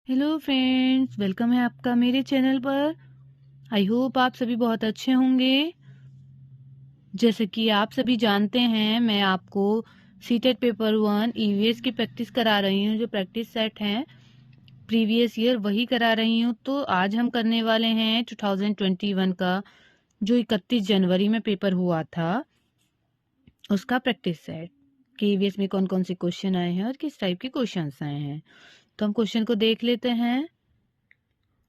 Hello friends, welcome है आपका मेरे चैनल पर। आई होप आप सभी बहुत अच्छे होंगे। जैसे कि आप सभी जानते हैं, मैं आपको सीटेट पेपर 1 ईवीएस की प्रैक्टिस करा रही हूँ। जो प्रैक्टिस सेट हैं प्रीवियस ईयर वही करा रही हूँ। तो आज हम करने वाले हैं 2021 का जो 31 जनवरी में पेपर हुआ था उसका प्रैक्टिस सेट कि ईवीएस में कौन कौन से क्वेश्चन आए हैं और किस टाइप के क्वेश्चंस आए हैं। तो हम क्वेश्चन को देख लेते हैं।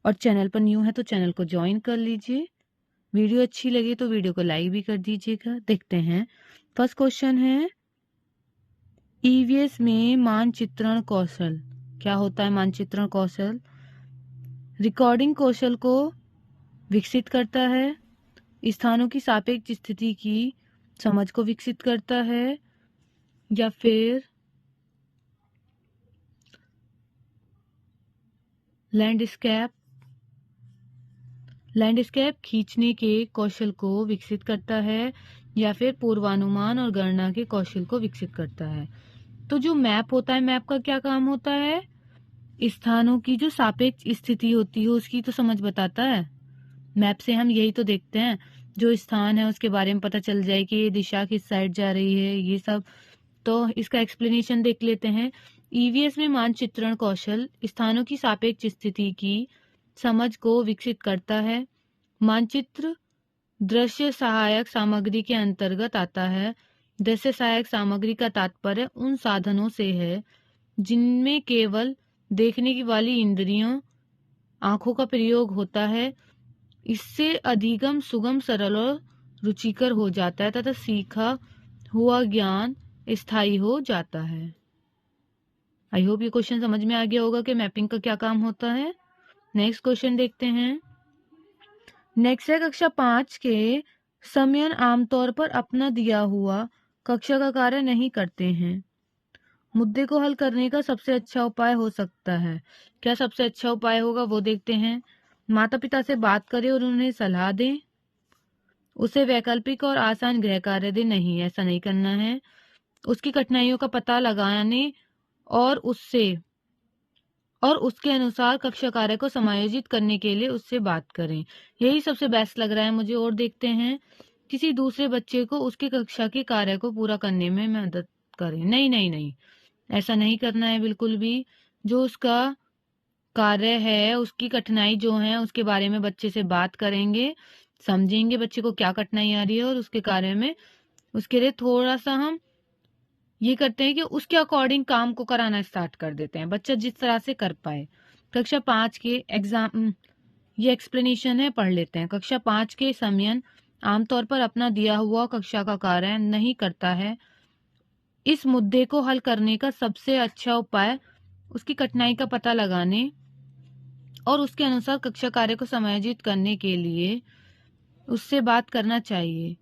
और चैनल पर न्यू है तो चैनल को ज्वाइन कर लीजिए। वीडियो अच्छी लगे तो वीडियो को लाइक भी कर दीजिएगा। देखते हैं। फर्स्ट क्वेश्चन है, ईवीएस में मानचित्रण कौशल क्या होता है? मानचित्रण कौशल रिकॉर्डिंग कौशल को विकसित करता है, स्थानों की सापेक्ष स्थिति की समझ को विकसित करता है, या फिर लैंडस्केप खींचने के कौशल को विकसित करता है, या फिर पूर्वानुमान और गणना के कौशल को विकसित करता है। तो जो मैप होता है, मैप का क्या काम होता है? स्थानों की जो सापेक्ष स्थिति होती है उसकी तो समझ बताता है। मैप से हम यही तो देखते हैं, जो स्थान है उसके बारे में पता चल जाए कि ये दिशा किस साइड जा रही है, ये सब। तो इसका एक्सप्लेनेशन देख लेते हैं। ईवीएस में मानचित्रण कौशल स्थानों की सापेक्ष स्थिति की समझ को विकसित करता है। मानचित्र दृश्य सहायक सामग्री के अंतर्गत आता है। दृश्य सहायक सामग्री का तात्पर्य उन साधनों से है जिनमें केवल देखने की वाली इंद्रियों आंखों का प्रयोग होता है। इससे अधिगम सुगम, सरल और रुचिकर हो जाता है तथा सीखा हुआ ज्ञान स्थायी हो जाता है। आई होप ये क्वेश्चन समझ में आ गया होगा कि मैपिंग का क्या काम होता है। नेक्स्ट क्वेश्चन देखते हैं। नेक्स्ट है, कक्षा 5 के समयन आमतौर पर अपना दिया हुआ कक्षा का कार्य नहीं करते हैं। मुद्दे को हल करने का सबसे अच्छा उपाय हो सकता है। क्या सबसे अच्छा उपाय होगा वो देखते हैं। माता पिता से बात करें और उन्हें सलाह दें। उसे वैकल्पिक और आसान गृह कार्य दें। नहीं, ऐसा नहीं करना है। उसकी कठिनाइयों का पता लगाने और उसके अनुसार कक्षा कार्य को समायोजित करने के लिए उससे बात करें। यही सबसे बेस्ट लग रहा है मुझे। और देखते हैं, किसी दूसरे बच्चे को उसकी कक्षा के कार्य को पूरा करने में मदद करें। नहीं नहीं नहीं, ऐसा नहीं करना है बिल्कुल भी। जो उसका कार्य है, उसकी कठिनाई जो है उसके बारे में बच्चे से बात करेंगे, समझेंगे बच्चे को क्या कठिनाई आ रही है, और उसके कार्य में उसके लिए थोड़ा सा हम ये करते हैं कि उसके अकॉर्डिंग काम को कराना स्टार्ट कर देते हैं, बच्चा जिस तरह से कर पाए। कक्षा 5 के एग्जाम ये एक्सप्लेनेशन है, पढ़ लेते हैं। कक्षा 5 के समयन आमतौर पर अपना दिया हुआ कक्षा का कार्य नहीं करता है। इस मुद्दे को हल करने का सबसे अच्छा उपाय उसकी कठिनाई का पता लगाने और उसके अनुसार कक्षा कार्य को समायोजित करने के लिए उससे बात करना चाहिए।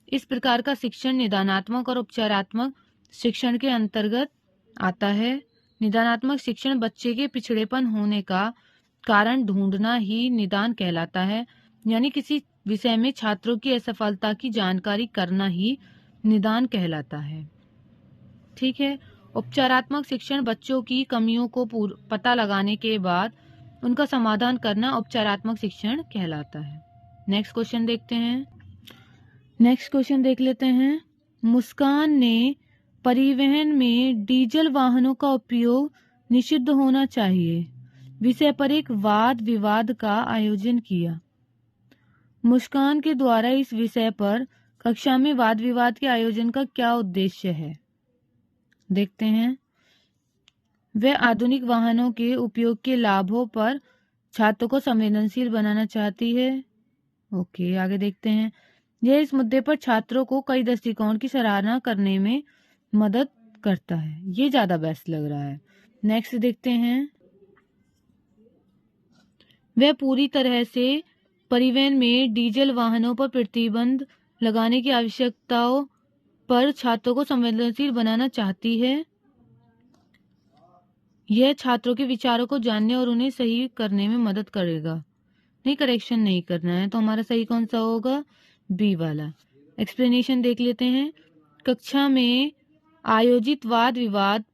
इस प्रकार का शिक्षण निदानात्मक और उपचारात्मक शिक्षण के अंतर्गत आता है। निदानात्मक शिक्षण बच्चे के पिछड़ेपन होने का कारण ढूंढना ही निदान कहलाता है। यानी किसी विषय में छात्रों की असफलता की जानकारी करना ही निदान कहलाता है। ठीक है। उपचारात्मक शिक्षण बच्चों की कमियों को पता लगाने के बाद उनका समाधान करना उपचारात्मक शिक्षण कहलाता है। नेक्स्ट क्वेश्चन देखते हैं। नेक्स्ट क्वेश्चन देख लेते हैं। मुस्कान ने परिवहन में डीजल वाहनों का उपयोग निषिद्ध होना चाहिए विषय पर एक वाद विवाद का आयोजन किया। मुस्कान के द्वारा इस विषय पर कक्षा में वाद विवाद के आयोजन का क्या उद्देश्य है? देखते हैं। वह आधुनिक वाहनों के उपयोग के लाभों पर छात्रों को संवेदनशील बनाना चाहती है। ओके, आगे देखते हैं। यह इस मुद्दे पर छात्रों को कई दृष्टिकोण की सराहना करने में मदद करता है। ये ज्यादा बेस्ट लग रहा है। नेक्स्ट देखते हैं। वह पूरी तरह से परिवहन में डीजल वाहनों पर प्रतिबंध लगाने की आवश्यकताओं पर छात्रों को संवेदनशील बनाना चाहती है। यह छात्रों के विचारों को जानने और उन्हें सही करने में मदद करेगा। नहीं, करेक्शन नहीं करना है, तो हमारा सही कौन सा होगा? बी वाला। एक्सप्लेनेशन देख लेते हैं। कक्षा में आयोजित वाद विवाद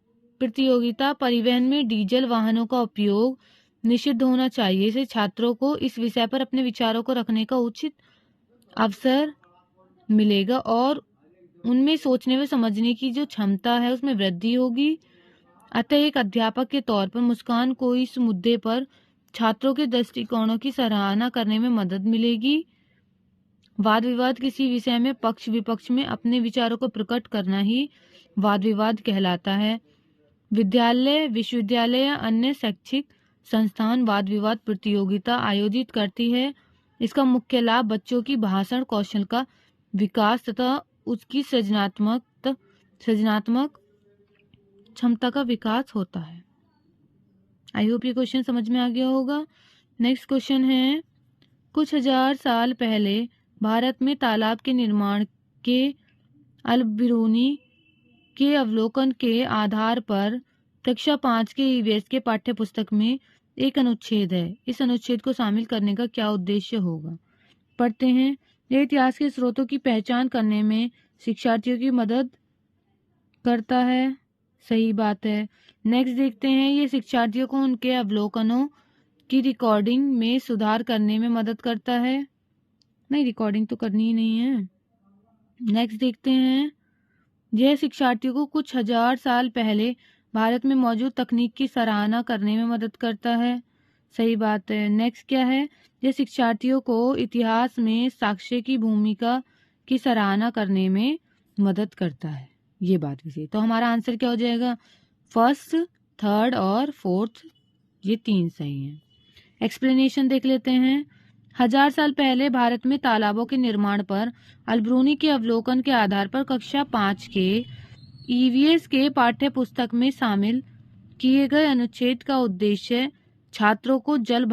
प्रतियोगिता परिवहन में डीजल वाहनों का उपयोग निषिद्ध होना चाहिए। इसे छात्रों को इस विषय पर अपने विचारों को रखने का उचित अवसर मिलेगा और उनमें सोचने व समझने की जो क्षमता है उसमें वृद्धि होगी। अतः एक अध्यापक के तौर पर मुस्कान को इस मुद्दे पर छात्रों के दृष्टिकोणों की सराहना करने में मदद मिलेगी। वाद विवाद किसी विषय में पक्ष विपक्ष में अपने विचारों को प्रकट करना ही वाद विवाद कहलाता है। विद्यालय, विश्वविद्यालय या अन्य शैक्षिक संस्थान वाद विवाद प्रतियोगिता आयोजित करती है। इसका मुख्य लाभ बच्चों की भाषण कौशल का विकास तथा उसकी सृजनात्मक क्षमता का विकास होता है। आई होप ये क्वेश्चन समझ में आ गया होगा। नेक्स्ट क्वेश्चन है, कुछ हजार साल पहले भारत में तालाब के निर्माण के अल-बिरूनी के अवलोकन के आधार पर कक्षा 5 के ईवीएस के पाठ्य पुस्तक में एक अनुच्छेद है। इस अनुच्छेद को शामिल करने का क्या उद्देश्य होगा? पढ़ते हैं। यह इतिहास के स्रोतों की पहचान करने में शिक्षार्थियों की मदद करता है। सही बात है। नेक्स्ट देखते हैं, ये शिक्षार्थियों को उनके अवलोकनों की रिकॉर्डिंग में सुधार करने में मदद करता है। नहीं, रिकॉर्डिंग तो करनी ही नहीं है। नेक्स्ट देखते हैं, यह शिक्षार्थियों को कुछ हजार साल पहले भारत में मौजूद तकनीक की सराहना करने में मदद करता है। सही बात है। नेक्स्ट क्या है, यह शिक्षार्थियों को इतिहास में साक्ष्य की भूमिका की सराहना करने में मदद करता है। ये बात भी सही। तो हमारा आंसर क्या हो जाएगा? फर्स्ट, थर्ड और फोर्थ, ये 3 सही हैं। एक्सप्लेनेशन देख लेते हैं। 1000 साल पहले भारत में तालाबों के निर्माण पर अल-बिरूनी के अवलोकन के आधार पर कक्षा 5 के ईवीएस के पाठ्य पुस्तक में शामिल किए गए अनुच्छेद का उद्देश्य छात्रों को जल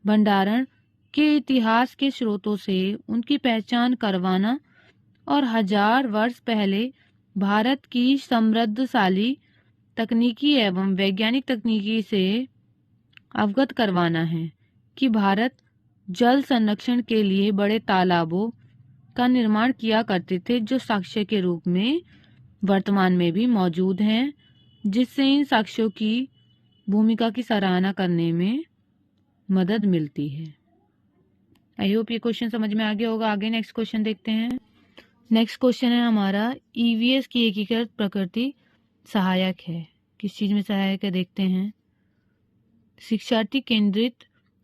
भंडारण के इतिहास के स्रोतों से उनकी पहचान करवाना और 1000 वर्ष पहले भारत की समृद्धशाली तकनीकी एवं वैज्ञानिक तकनीकी से अवगत करवाना है कि भारत जल संरक्षण के लिए बड़े तालाबों का निर्माण किया करते थे, जो साक्ष्य के रूप में वर्तमान में भी मौजूद हैं, जिससे इन साक्ष्यों की भूमिका की सराहना करने में मदद मिलती है। आई होप ये क्वेश्चन समझ में आ गया होगा। आगे नेक्स्ट क्वेश्चन देखते हैं। नेक्स्ट क्वेश्चन है हमारा, ईवीएस की एकीकृत प्रकृति सहायक है। किस चीज में सहायक है देखते हैं। शिक्षार्थी केंद्रित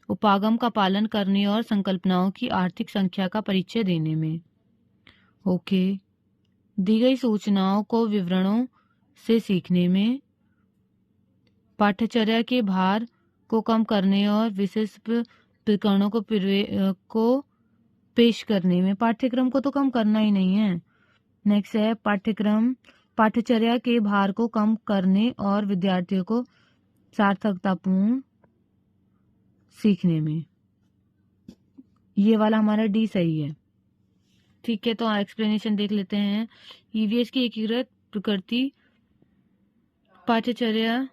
उपागम का पालन करने और संकल्पनाओं की आर्थिक संख्या का परिचय देने में। ओके। दी गई सूचनाओं को विवरणों से सीखने में। पाठ्यचर्या के भार को कम करने और विशेष प्रकरणों को पेश करने में। पाठ्यक्रम को तो कम करना ही नहीं है। नेक्स्ट है, पाठ्यचर्या के भार को कम करने और विद्यार्थियों को सार्थकतापूर्ण सीखने में। ये वाला हमारा डी सही है। ठीक है, तो एक्सप्लेनेशन देख लेते हैं। ईवीएस की एकीकृत प्रकृति पाठ्यचर्या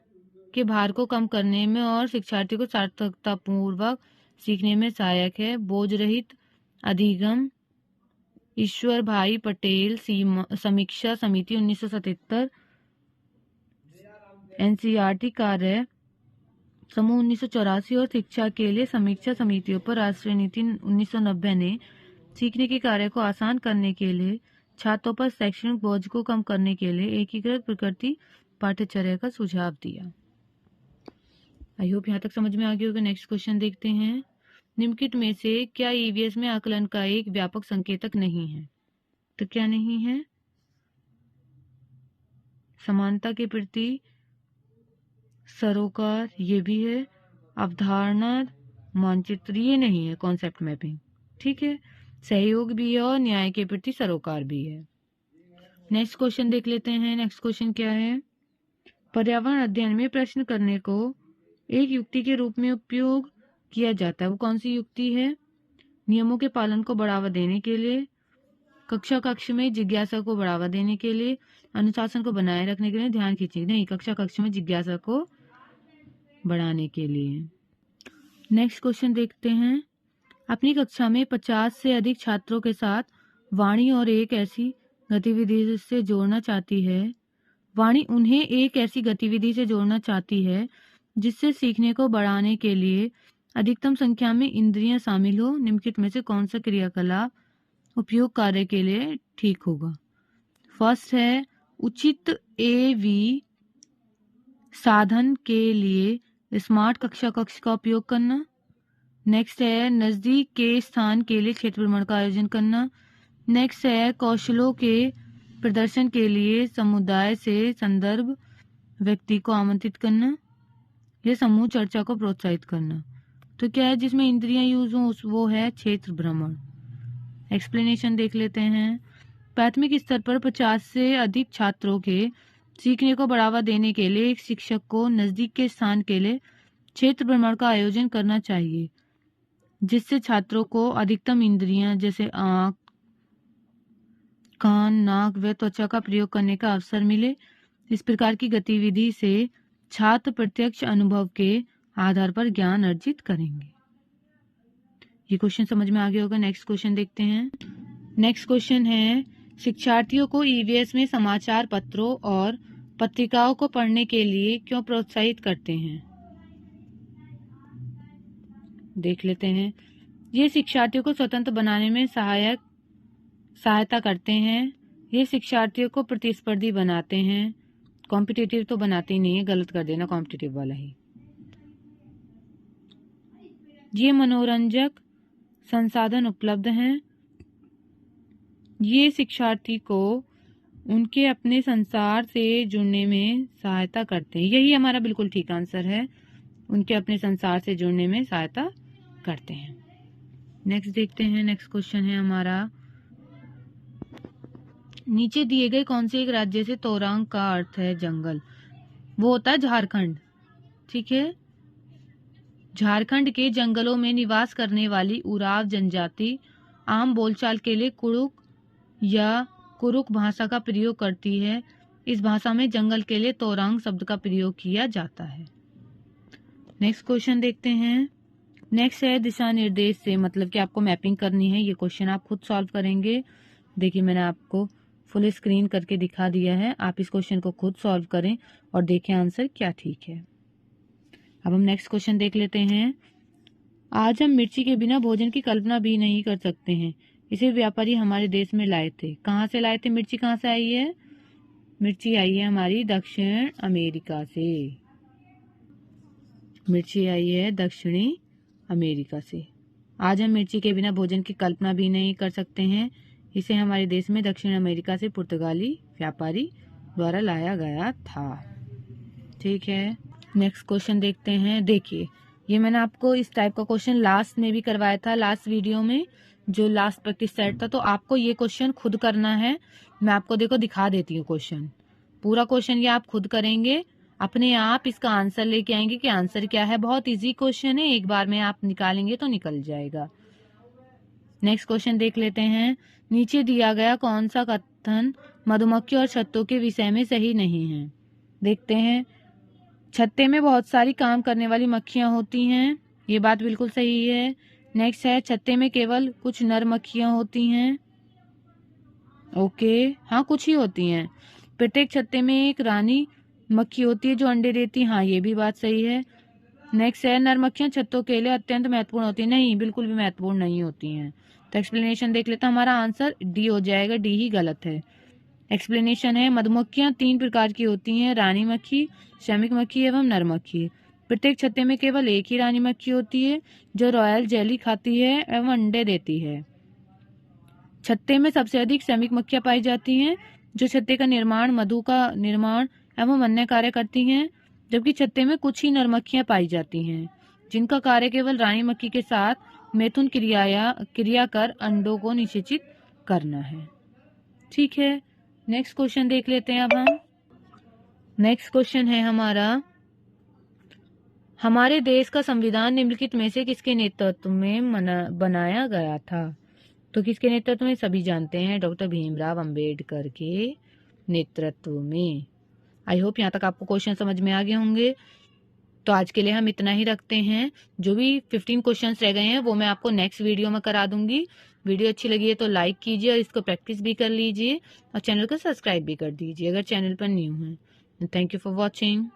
के भार को कम करने में और शिक्षार्थी को सार्थकतापूर्वक सीखने में सहायक है। बोझ रहित अधिगम, ईश्वर भाई पटेल समीक्षा समिति 1977, एनसीईआरटी कार्य समूह 1984 और शिक्षा के लिए समीक्षा समितियों पर राष्ट्रीय नीति 1990 ने सीखने के कार्य को आसान करने के लिए छात्रों पर शैक्षणिक बोझ को कम करने के लिए एकीकृत प्रकृति पाठ्यचर्या का सुझाव दिया। आई होप यहाँ तक समझ में आ गया होगा। नेक्स्ट क्वेश्चन देखते हैं। निम्नलिखित में से क्या ईवीएस में आकलन का एक व्यापक संकेतक नहीं है? तो क्या नहीं है? समानता के प्रति सरोकार, ये भी है। अवधारणा मानचित्र, ये नहीं है। कॉन्सेप्ट मैपिंग, ठीक है। सहयोग भी है और न्याय के प्रति सरोकार भी है। नेक्स्ट क्वेश्चन देख लेते हैं। नेक्स्ट क्वेश्चन क्या है? पर्यावरण अध्ययन में प्रश्न करने को एक युक्ति के रूप में उपयोग किया जाता है। वो कौन सी युक्ति है? नियमों के पालन को बढ़ावा देने के लिए, कक्ष में जिज्ञासा को बढ़ावा देने के लिए, अनुशासन को बनाए रखने के लिए, ध्यान खींचने नहीं, कक्ष में जिज्ञासा को बढ़ाने के लिए। नेक्स्ट क्वेश्चन देखते हैं। अपनी कक्षा में 50 से अधिक छात्रों के साथ वाणी और एक ऐसी गतिविधि से जोड़ना चाहती है। वाणी उन्हें एक ऐसी गतिविधि से जोड़ना चाहती है जिससे सीखने को बढ़ाने के लिए अधिकतम संख्या में इंद्रियां शामिल हो, निम्नलिखित में से कौन सा क्रियाकलाप उपयोग कार्य के लिए ठीक होगा? फर्स्ट है उचित एवी साधन के लिए स्मार्ट कक्षा कक्ष का उपयोग करना। नेक्स्ट है नजदीक के स्थान के लिए क्षेत्र भ्रमण का आयोजन करना। नेक्स्ट है कौशलों के प्रदर्शन के लिए समुदाय से संदर्भ व्यक्ति को आमंत्रित करना। यह समूह चर्चा को प्रोत्साहित करना। तो क्या है जिसमें इंद्रियां यूज हो वो है क्षेत्र भ्रमण। एक्सप्लेनेशन देख लेते हैं। प्राथमिक स्तर पर 50 से अधिक छात्रों के सीखने को बढ़ावा देने के लिए एक शिक्षक को नजदीक के स्थान के लिए क्षेत्र भ्रमण का आयोजन करना चाहिए, जिससे छात्रों को अधिकतम इंद्रियां जैसे आंख, कान, नाक व त्वचा का प्रयोग करने का अवसर मिले। इस प्रकार की गतिविधि से छात्र प्रत्यक्ष अनुभव के आधार पर ज्ञान अर्जित करेंगे। ये क्वेश्चन समझ में आ गया होगा। नेक्स्ट क्वेश्चन देखते हैं। नेक्स्ट क्वेश्चन है शिक्षार्थियों को ईवीएस में समाचार पत्रों और पत्रिकाओं को पढ़ने के लिए क्यों प्रोत्साहित करते हैं? देख लेते हैं। ये शिक्षार्थियों को स्वतंत्र बनाने में सहायता करते हैं। ये शिक्षार्थियों को प्रतिस्पर्धी बनाते हैं। कॉम्पिटिटिव तो बनाते ही नहीं है, गलत कर देना कॉम्पिटिटिव वाला ही। ये मनोरंजक संसाधन उपलब्ध हैं। ये शिक्षार्थी को उनके अपने संसार से जुड़ने में सहायता करते हैं। यही हमारा बिल्कुल ठीक आंसर है, उनके अपने संसार से जुड़ने में सहायता करते हैं। नेक्स्ट देखते हैं। नेक्स्ट क्वेश्चन है हमारा नीचे दिए गए कौन से एक राज्य से तोरंग का अर्थ है जंगल? वो होता है झारखंड। ठीक है। झारखंड के जंगलों में निवास करने वाली उराव जनजाति आम बोलचाल के लिए कुड़ुक या कुरुक भाषा का प्रयोग करती है। इस भाषा में जंगल के लिए तोरंग शब्द का प्रयोग किया जाता है। नेक्स्ट क्वेश्चन देखते हैं। नेक्स्ट है दिशा निर्देश से, मतलब कि आपको मैपिंग करनी है। ये क्वेश्चन आप खुद सॉल्व करेंगे। देखिए मैंने आपको फुल स्क्रीन करके दिखा दिया है, आप इस क्वेश्चन को खुद सॉल्व करें और देखें आंसर क्या ठीक है। अब हम नेक्स्ट क्वेश्चन देख लेते हैं। आज हम मिर्ची के बिना भोजन की कल्पना भी नहीं कर सकते हैं। इसे व्यापारी हमारे देश में लाए थे। कहाँ से लाए थे? मिर्ची कहाँ से आई है? मिर्ची आई है हमारी दक्षिण अमेरिका से। मिर्ची आई है दक्षिणी अमेरिका से। आज हम मिर्ची के बिना भोजन की कल्पना भी नहीं कर सकते हैं। इसे हमारे देश में दक्षिण अमेरिका से पुर्तगाली व्यापारी द्वारा लाया गया था। ठीक है। नेक्स्ट क्वेश्चन देखते हैं। देखिए ये मैंने आपको इस टाइप का क्वेश्चन लास्ट में भी करवाया था, लास्ट वीडियो में जो लास्ट प्रैक्टिस सेट था। तो आपको ये क्वेश्चन खुद करना है। मैं आपको देखो दिखा देती हूँ क्वेश्चन। पूरा क्वेश्चन ये आप खुद करेंगे, अपने आप इसका आंसर लेके आएंगे कि आंसर क्या है। बहुत इजी क्वेश्चन है, एक बार में आप निकालेंगे तो निकल जाएगा। नेक्स्ट क्वेश्चन देख लेते हैं। नीचे दिया गया कौन सा कथन मधुमक्खी और छत्तों के विषय में सही नहीं है? देखते हैं। छत्ते में बहुत सारी काम करने वाली मक्खियां होती हैं, ये बात बिल्कुल सही है। नेक्स्ट है छत्ते में केवल कुछ नर मक्खियां होती हैं। ओके, हाँ कुछ ही होती हैं। प्रत्येक छत्ते में एक रानी मक्खी होती है जो अंडे देती है, हाँ ये भी बात सही है। नेक्स्ट है नर मक्खियां छत्तों के लिए अत्यंत महत्वपूर्ण होती है। नहीं, बिल्कुल भी महत्वपूर्ण नहीं होती हैं। तो एक्सप्लेनेशन देख लेते हैं। हमारा आंसर डी हो जाएगा, डी ही गलत है। एक्सप्लेनेशन है मधुमक्खियां 3 प्रकार की होती हैं, रानी मक्खी, श्रमिक मक्खी एवं नर मक्खी। प्रत्येक छत्ते में केवल एक ही रानी मक्खी होती है जो रॉयल जेली खाती है एवं अंडे देती है। छत्ते में सबसे अधिक श्रमिक मक्खियां पाई जाती हैं जो छत्ते का निर्माण, मधु का निर्माण एवं अन्य कार्य करती हैं, जबकि छत्ते में कुछ ही नर मक्खियां पाई जाती हैं जिनका कार्य केवल रानी मक्खी के साथ मैथुन क्रिया कर अंडों को निषेचित करना है। ठीक है। नेक्स्ट क्वेश्चन देख लेते हैं अब हम। नेक्स्ट क्वेश्चन है हमारा हमारे देश का संविधान निम्नलिखित में से किसके नेतृत्व में बनाया गया था? तो किसके नेतृत्व में? सभी जानते हैं, डॉक्टर भीमराव अंबेडकर के नेतृत्व में। आई होप यहाँ तक आपको क्वेश्चन समझ में आ गए होंगे। तो आज के लिए हम इतना ही रखते हैं। जो भी 15 क्वेश्चंस रह गए हैं वो मैं आपको नेक्स्ट वीडियो में करा दूंगी। वीडियो अच्छी लगी है तो लाइक कीजिए और इसको प्रैक्टिस भी कर लीजिए और चैनल को सब्सक्राइब भी कर दीजिए अगर चैनल पर न्यू है। Thank you for watching.